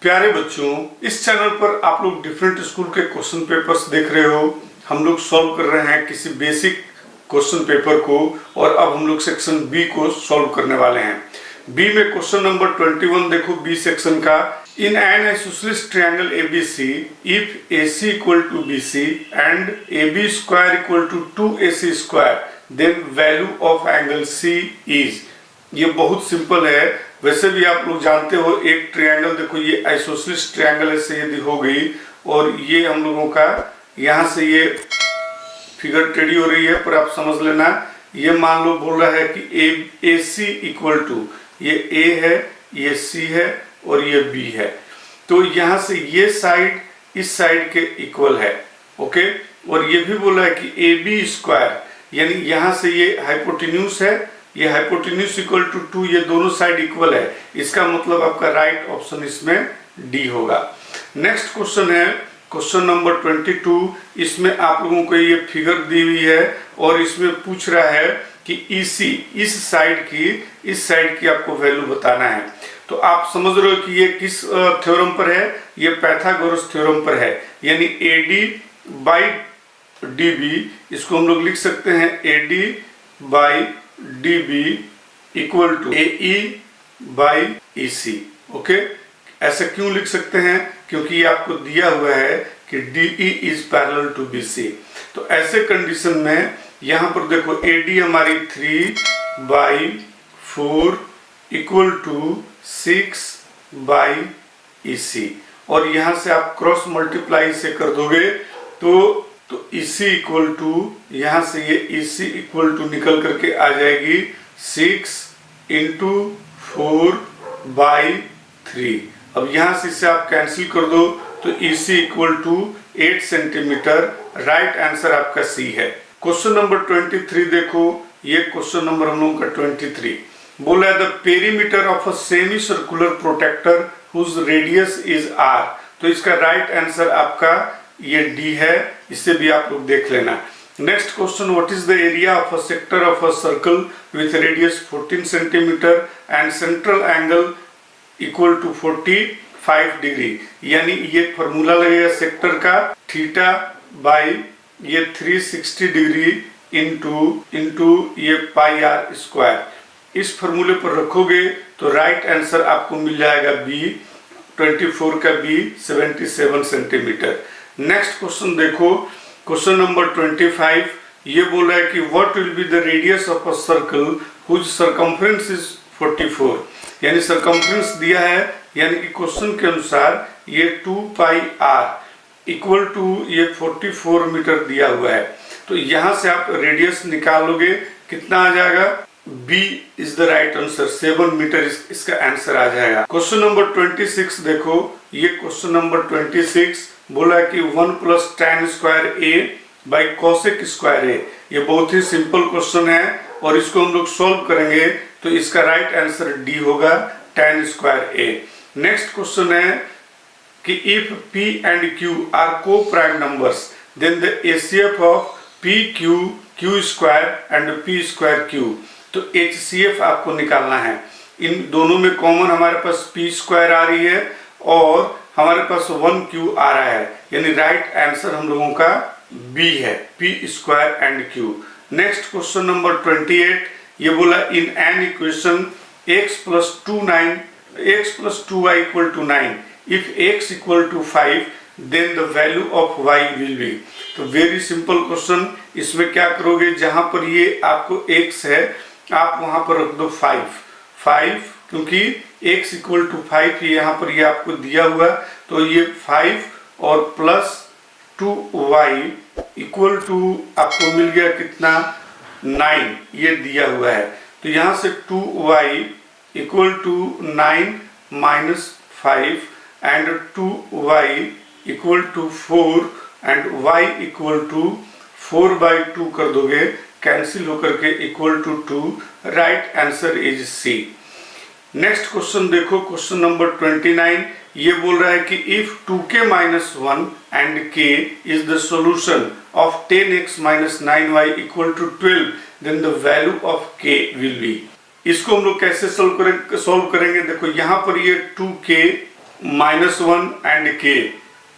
प्यारे बच्चों, इस चैनल पर आप लोग डिफरेंट स्कूल के क्वेश्चन पेपर्स देख रहे हो। हम लोग सॉल्व कर रहे हैं किसी बेसिक क्वेश्चन पेपर को और अब हम लोग सेक्शन बी को सॉल्व करने वाले हैं। बी में क्वेश्चन नंबर 21 देखो, बी सेक्शन का। In an isosceles triangle ABC if AC equal to BC and AB square equal to 2AC square then value of angle C is. ये बहुत simple है, वैसे भी आप लोग जानते हो। एक ट्रायंगल देखो, ये आइसोसेलेस ट्रायंगल ऐसे यदि हो गई और ये हम लोगों का यहाँ से ये फिगर टेढ़ी हो रही है, पर आप समझ लेना। ये मान लो बोल रहा है कि AC इक्वल टू, ये A है, ये C है और ये B है। तो यहाँ से ये साइड इस साइड के इक्वल है, ओके। और ये भी बोला है कि AB स्क्वायर, यानी यहाँ से ये हाइपोटेन्यूज है, ये हाइपोटेन्यूज इक्वल टू 2, ये दोनों साइड इक्वल है। इसका मतलब आपका राइट ऑप्शन इसमें D होगा। नेक्स्ट क्वेश्चन है क्वेश्चन नंबर 22। इसमें आप लोगों को ये फिगर दी हुई है और इसमें पूछ रहा है कि EC इस साइड की आपको वैल्यू बताना है। तो आप समझ रहे हो कि ये किस थ्योरम पर है, ये पाइथागोरस थ्योरम पर है। यानी AD बाई DB, इसको हम लोग लिख सकते हैं AD by DB equal to AE by EC, okay. ऐसा क्यों लिख सकते हैं? क्योंकि ये आपको दिया हुआ है कि DE is parallel to BC। तो ऐसे कंडीशन में यहाँ पर देखो AD हमारी 3/4 इक्वल टू 6/EC, और यहाँ से आप क्रॉस मल्टीप्लाई से कर दोगे तो EC इक्वल टू, यहाँ से ये EC इक्वल टू निकल करके आ जाएगी 6 × 4/3। अब यहाँ से इसे आप कैंसिल कर दो तो EC equal to 8 centimetre. Right answer आपका C है। क्वेश्चन नंबर 23 देखो, ये क्वेश्चन नंबर हम लोगों का 23 बोला है the perimeter of a semi circular protector whose radius is R। तो इसका राइट आंसर आपका ये D है, इसे भी आप लोग देख लेना। Next question, what is the area of a sector of a circle with radius 14 centimetre and central angle equal to 45 degree. यानी ये फॉर्मूला लगेगा सेक्टर का, थीटा बाई ये 360 डिग्री इंटू ये पाई R स्क्वायर। इस फॉर्मूले पर रखोगे तो राइट आंसर आपको मिल जाएगा B, 24 का B 77 सेंटीमीटर। नेक्स्ट क्वेश्चन देखो, क्वेश्चन नंबर 25। ये बोल रहा है कि what will be the radius of a circle whose circumference is 44। यानी सरकमफ्रेंस दिया है, यानी कि क्वेश्चन के अनुसार ये 2πr इक्वल टू ये 44 मीटर दिया हुआ है। तो यहाँ से आप रेडियस निकालोगे, कितना आ जाएगा? B is the right answer, 7 metre इसका आंसर आ जाएगा। क्वेश्चन नंबर 26 देखो, ये क्वेश्चन नंबर 26 बोला कि 1 + tan square A by cosec square A। ये बहुत ही सिंपल क्वेश्चन है और इसको हम लोग सॉल्व करेंगे तो इसका राइट आंसर D होगा, tan square A। Next question है कि if P and Q are को prime numbers then the HCF of PQ Q square and P square Q। तो HCF आपको निकालना है। इन दोनों में कॉमन हमारे पास P स्क्वायर आ रही है और हमारे पास 1Q आ रहा है, यानी राइट आंसर हम लोगों का B है, P square and Q। Next question number 28। ये बोला in an equation x + 2y equal to 9 if x equal to 5 then the value of y will be. तो वेरी सिंपल क्वेश्चन। इसमें क्या करोगे, जहां पर ये आपको x है आप वहां पर रख दो 5, क्योंकि x इक्वल टू 5 यहाँ पर ये आपको दिया हुआ, तो ये 5 और प्लस 2y इक्वल टू आपको मिल गया कितना, 9, ये दिया हुआ है। तो यहाँ से 2y equal to 9 minus 5 and 2y equal to 4 and y equal to 4/2 कर दोगे, कैंसिल होकर के equal to 2। Right answer is C। Next question देखो, क्वेश्चन नंबर 29। ये बोल रहा है कि if 2k - 1 and k is the solution of 10x - 9y equal to 12 then the value of k will be. इसको हम लोग कैसे सॉल्व करेंगे? देखो यहाँ पर ये 2k -1 एंड k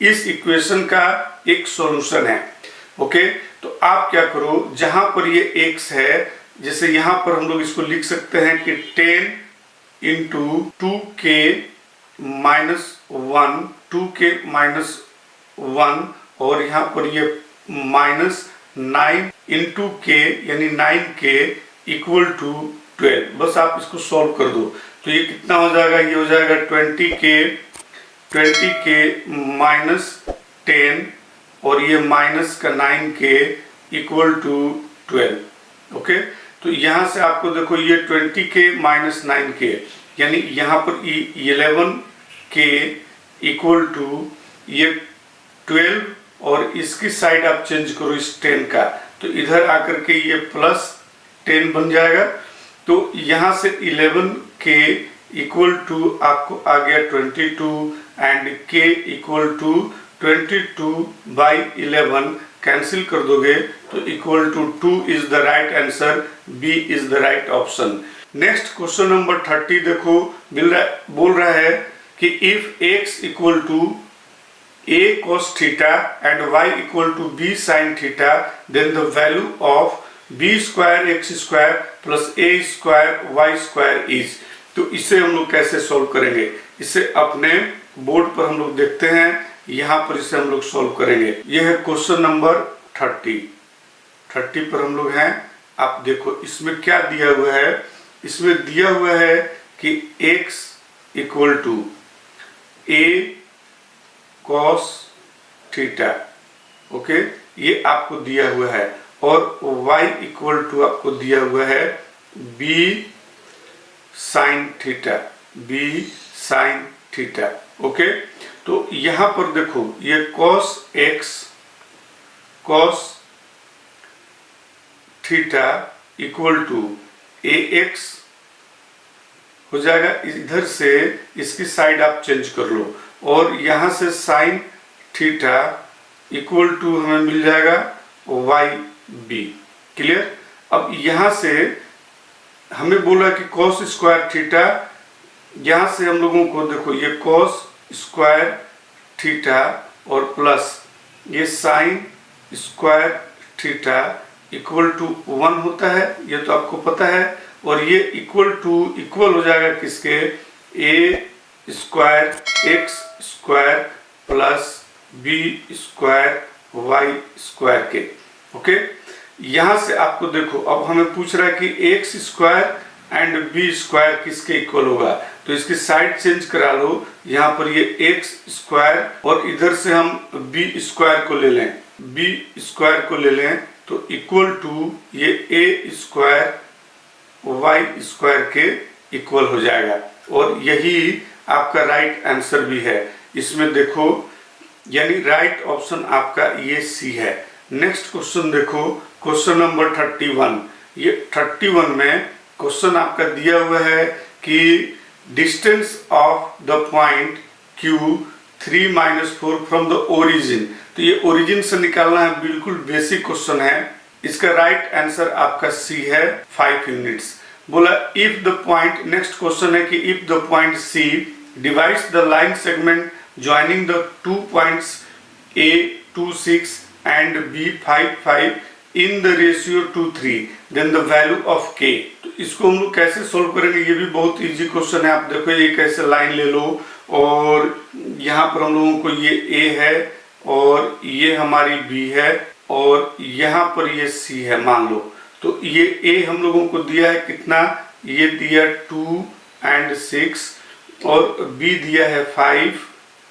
इस इक्वेशन का एक सॉल्यूशन है। ओके, तो आप क्या करो, जहां पर ये x है, जैसे यहां पर हम लोग इसको लिख सकते हैं कि 10 इंटू 2k -1 2k -1 और यहाँ पर ये -9 इंटू k यानी 9k इक्वल टू 12। बस आप इसको सॉल्व कर दो तो ये कितना हो जाएगा, ये हो जाएगा 20k -10 और ये माइनस का 9k इक्वल टू 12। ओके, तो यहां से आपको देखो ये 20k -9k यानी यहाँ पर 11k इक्वल टू ये 12 और इसकी साइड आप चेंज करो इस 10 का, तो इधर आकर के ये +10 बन जाएगा। तो यहाँ से 11k इक्वल टू आपको आ गया 22 and k equal to 22/11 cancel कर दोगे तो equal to 2 is the right answer, B is the right option. Next question number 30 देखो, बोल रहा है कि if x equal to a cos theta and y equal to b sin theta then the value of b² x² plus a² y² is. तो इसे हम लोग कैसे सॉल्व करेंगे, इसे अपने बोर्ड पर हम लोग देखते हैं, यहाँ पर इसे हम लोग सॉल्व करेंगे। यह है क्वेश्चन नंबर 30 पर हम लोग हैं। आप देखो इसमें क्या दिया हुआ है, इसमें दिया हुआ है कि x equal to a cos theta, okay, ये आपको दिया हुआ है और y इक्वल टू आपको दिया हुआ है b sin थीटा, ओके। तो यहां पर देखो ये cos theta equal to ax हो जाएगा, इधर से इसकी साइड आप चेंज कर लो और यहां से sin थीटा इक्वल टू हमें मिल जाएगा yb। क्लियर। अब यहां से हमें बोला कि cos² थीटा, यहां से हम लोगों को देखो ये cos² थीटा और प्लस ये sin² थीटा इक्वल टू 1 होता है, ये तो आपको पता है, और ये इक्वल हो जाएगा किसके, a² x² plus b² y² के। ओके, यहां से आपको देखो अब हमें पूछ रहा है कि x² एंड b² किसके इक्वल होगा, तो इसकी साइड चेंज करा लो, यहाँ पर ये x² और इधर से हम b² को ले लें, b² तो इक्वल टू ये a² y² के इक्वल हो जाएगा और यही आपका राइट आंसर भी है। इसमें देखो यानी राइट ऑप्शन आपका ये सी है। नेक्स्ट क्वेश्चन देखो, क्वेश्चन नंबर 31। ये 31 में क्वेश्चन आपका दिया हुआ है कि distance of the point Q 3 - 4 from the origin. तो ये ओरिजिन से निकालना है, बिल्कुल बेसिक क्वेश्चन है। इसका राइट आंसर आपका सी है 5 यूनिट्स। बोला if the point, next question है कि if the point C divides the line segment joining the 2 points A 26 and B 55 in the ratio 2:3 then the value of K। तो इसको हम लोग कैसे सोल्व करेंगे, ये भी बहुत इजी क्वेश्चन है। आप देखो ये कैसे लाइन ले लो और यहाँ पर हम लोगों को ये A है और ये हमारी B है और यहाँ पर ये C है मान लो। तो ये A हम लोगों को दिया है कितना, ये दिया 2 एंड 6 और B दिया है 5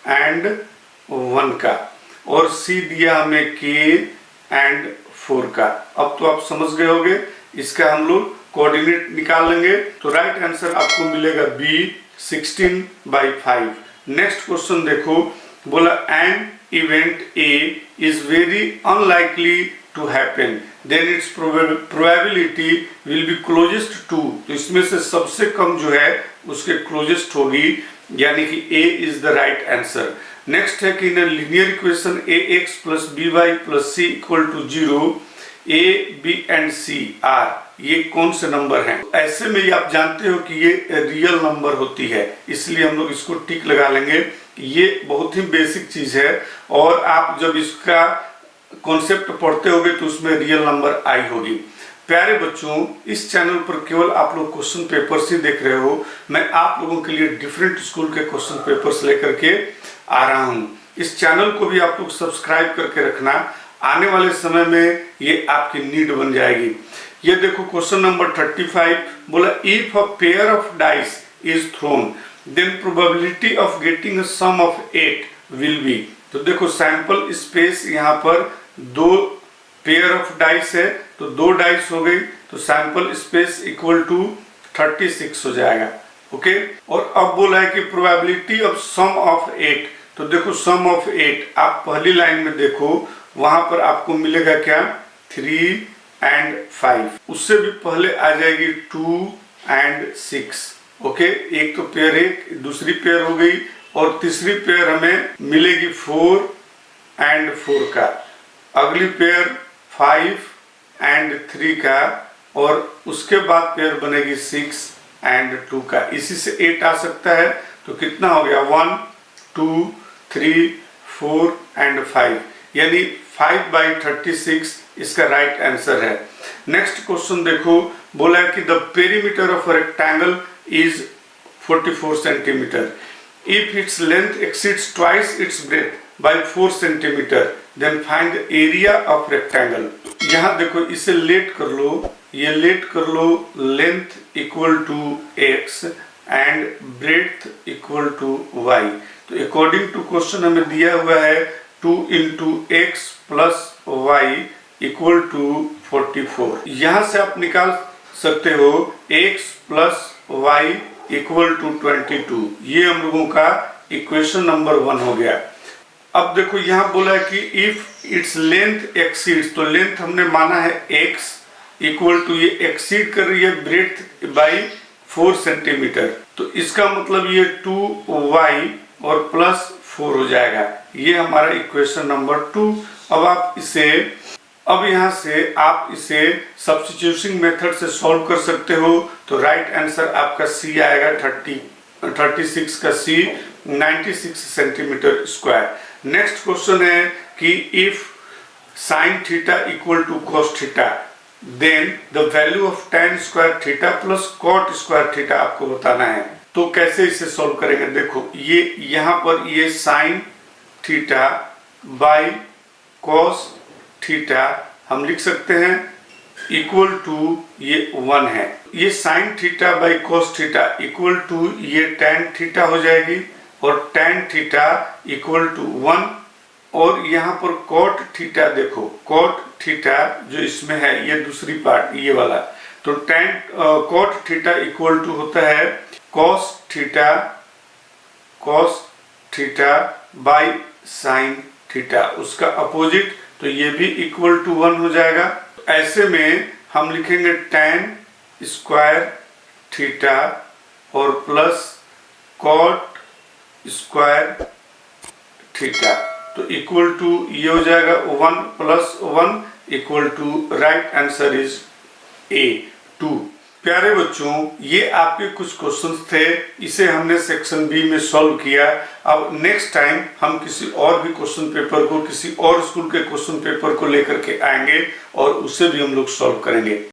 एंड 1 का और C दिया हमें K एंड 4 का। अब तो आप समझ गए होंगे, इसका हम लोग कोऑर्डिनेट निकाल लेंगे तो राइट आंसर आपको मिलेगा B 16/5। नेक्स्ट क्वेश्चन देखो, बोला an event A is very unlikely to happen then its probability will be closest to, तो इसमें से सबसे कम जो है उसके क्लोजेस्ट होगी, यानी कि A is the right answer। Next है कि in linear equation ax + by + c = 0 A, B and C are, ये कौन से नंबर हैं? ऐसे में आप जानते हो कि ये रियल नंबर होती है, इसलिए हम लोग इसको टिक लगा लेंगे। ये बहुत ही बेसिक चीज है और आप जब इसका कॉन्सेप्ट पढ़ते होगे तो उसमें रियल नंबर आई होगी। प्यारे बच्चों, इस चैनल पर केवल आप लोग क्वेश्चन पेपर्स ही देख रहे हो। मैं आप लोगों के लिए डिफरेंट स्कूल के क्वेश्चन पेपर्स लेकर के आ रहा हूँ। इस चैनल को भी आप लोग सब्सक्राइब करके रखना, आने वाले समय में ये आपकी नीड बन जाएगी। ये देखो क्वेश्चन नंबर 35 बोला, if a pair of dice is thrown then probability of getting a sum of 8 will be. तो देखो सैंपल स्पेस यहाँ पर 2 पेयर ऑफ डाइस है, तो 2 डाइस हो गई, तो सैंपल स्पेस इक्वल टू 36 हो जाएगा। ओके, और अब बोला है कि प्रोबेबिलिटी ऑफ सम ऑफ 8, तो देखो सम ऑफ 8 आप पहली लाइन में देखो, वहां पर आपको मिलेगा क्या, 3 एंड 5, उससे भी पहले आ जाएगी 2 एंड 6। ओके, एक तो पेयर एक, दूसरी पेयर हो गई, और तीसरी पेयर हमें मिलेगी 4 एंड 4 का, अगली पेयर 5 एंड 3 का, और उसके बाद पेयर बनेगी 6 एंड 2 का। इसी से 8 आ सकता है, तो कितना हो गया, 1 2 3 4 एंड 5, यानी 5/36 इसका राइट आंसर है। नेक्स्ट क्वेश्चन देखो, बोला है कि the perimeter of rectangle is 44 centimetre, if its length exceeds twice its breadth by 4 centimetre then find the area of rectangle. यहाँ देखो इसे लेट कर लो, ये लेट कर लो, length equal to x and breadth equal to y। तो according to question हमें दिया हुआ है 2 × x + y इक्वल टू 44। यहाँ से आप निकाल सकते हो x + y इक्वल टू 22। ये हम लोगों का इक्वेशन नंबर 1 हो गया। अब देखो यहाँ बोला है कि इफ इट्स लेंथ एक्सीड्स, तो लेंथ हमने माना है x इक्वल टू, ये एक्सीड कर रही है ब्रेथ बाय 4 सेंटीमीटर, तो इसका मतलब ये 2y और +4 हो जाएगा। ये हमारा इक्वेशन नंबर 2। अब यहाँ से आप इसे सब्स्टिट्यूशन मेथड से सॉल्व कर सकते हो, तो राइट आंसर आपका C आएगा, 36 का C 96 centimetre square. Next question है कि if sin theta equal to cos theta then the value of tan square theta plus cot square theta आपको बताना है। तो कैसे इसे सॉल्व करेंगे, देखो ये यहाँ पर ये sin theta by cos theta हम लिख सकते हैं इक्वल टू ये 1 है, ये sin theta by cos theta equal to ये tan थीटा हो जाएगी, और tan थीटा इक्वल टू 1, और यहाँ पर cot थीटा देखो, cot थीटा जो इसमें है ये दूसरी पार्ट ये वाला, तो cot थीटा इक्वल टू होता है cos theta by sin theta, उसका अपोजिट, तो ये भी इक्वल टू 1 हो जाएगा। ऐसे में हम लिखेंगे tan स्क्वायर थीटा और प्लस cot स्क्वायर थीटा, तो इक्वल टू ये हो जाएगा 1 + 1 equal to, right answer is A2। प्यारे बच्चों, ये आपके कुछ क्वेश्चंस थे, इसे हमने सेक्शन बी में सॉल्व किया। अब नेक्स्ट टाइम हम किसी और भी क्वेश्चन पेपर को, किसी और स्कूल के क्वेश्चन पेपर को लेकर के आएंगे और उसे भी हम लोग सॉल्व करेंगे।